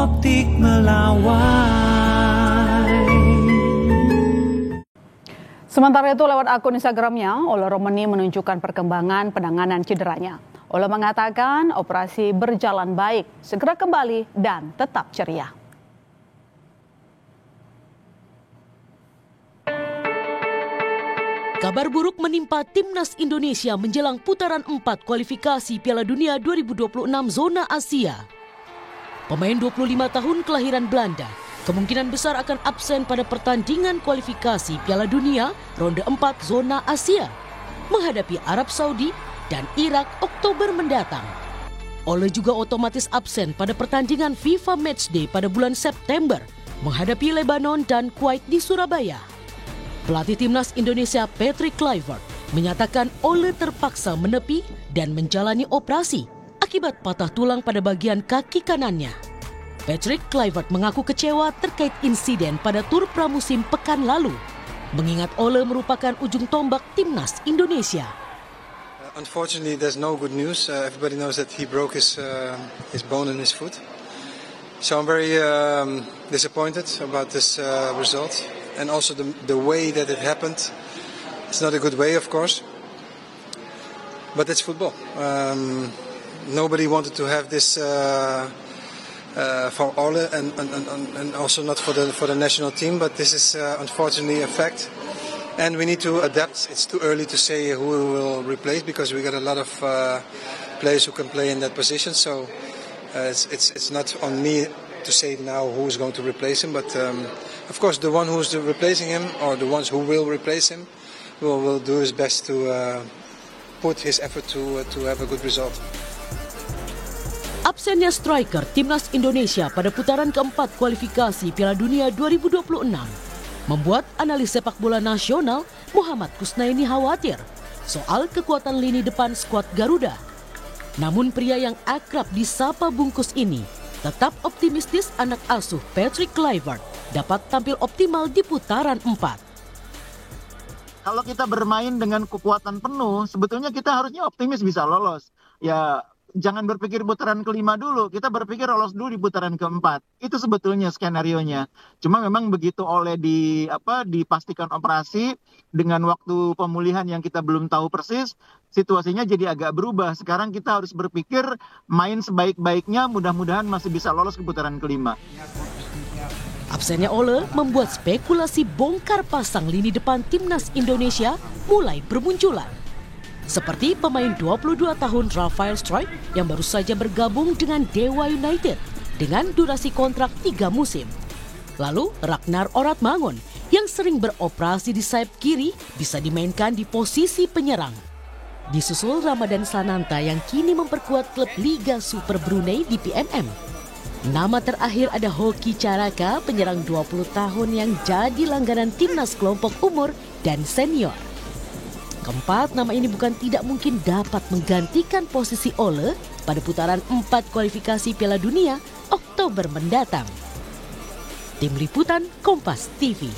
optik melawai. Sementara itu lewat akun Instagramnya, Ole Romani menunjukkan perkembangan penanganan cederanya. Ole mengatakan operasi berjalan baik, segera kembali dan tetap ceria. Kabar buruk menimpa Timnas Indonesia menjelang putaran 4 kualifikasi Piala Dunia 2026 zona Asia. Pemain 25 tahun kelahiran Belanda kemungkinan besar akan absen pada pertandingan kualifikasi Piala Dunia ronde 4 zona Asia menghadapi Arab Saudi dan Irak Oktober mendatang. Ole juga otomatis absen pada pertandingan FIFA Matchday pada bulan September menghadapi Lebanon dan Kuwait di Surabaya. Pelatih Timnas Indonesia Patrick Kluivert menyatakan Ole terpaksa menepi dan menjalani operasi akibat patah tulang pada bagian kaki kanannya. Patrick Kluivert mengaku kecewa terkait insiden pada tur pramusim pekan lalu, mengingat Ole merupakan ujung tombak Timnas Indonesia. Unfortunately, there's no good news. Everybody knows that he broke his bone in his foot. So I'm very disappointed about this result. And also the way that it happened. It's not a good way, of course. But it's football. Nobody wanted to have this for Ole and also not for the national team. But this is unfortunately a fact. And we need to adapt. It's too early to say who we will replace because we got a lot of players who can play in that position. So it's not on me to say now who's going to replace him, but of course the one who's replacing him or the ones who will replace him will do his best to put his effort to have a good result. Absennya striker Timnas Indonesia pada putaran keempat kualifikasi Piala Dunia 2026 membuat analis sepak bola nasional Muhammad Kusnaini khawatir soal kekuatan lini depan skuad Garuda. Namun pria yang akrab disapa bungkus ini tetap optimistis anak asuh Patrick Kluivert dapat tampil optimal di putaran 4. Kalau kita bermain dengan kekuatan penuh, sebetulnya kita harusnya optimis bisa lolos. Ya, jangan berpikir putaran kelima dulu, kita berpikir lolos dulu di putaran keempat. Itu sebetulnya skenarionya. Cuma memang begitu oleh dipastikan operasi dengan waktu pemulihan yang kita belum tahu persis, situasinya jadi agak berubah. Sekarang kita harus berpikir main sebaik-baiknya, mudah-mudahan masih bisa lolos ke putaran kelima. Absennya Ole membuat spekulasi bongkar pasang lini depan Timnas Indonesia mulai bermunculan. Seperti pemain 22 tahun Rafael Struijk yang baru saja bergabung dengan Dewa United dengan durasi kontrak 3 musim. Lalu Ragnar Oratmangun yang sering beroperasi di sayap kiri bisa dimainkan di posisi penyerang. Disusul Ramadan Sananta yang kini memperkuat klub Liga Super Brunei di PNM. Nama terakhir ada Hoki Caraka, penyerang 20 tahun yang jadi langganan timnas kelompok umur dan senior. Keempat nama ini bukan tidak mungkin dapat menggantikan posisi Ole pada putaran 4 kualifikasi Piala Dunia Oktober mendatang. Tim Liputan Kompas TV.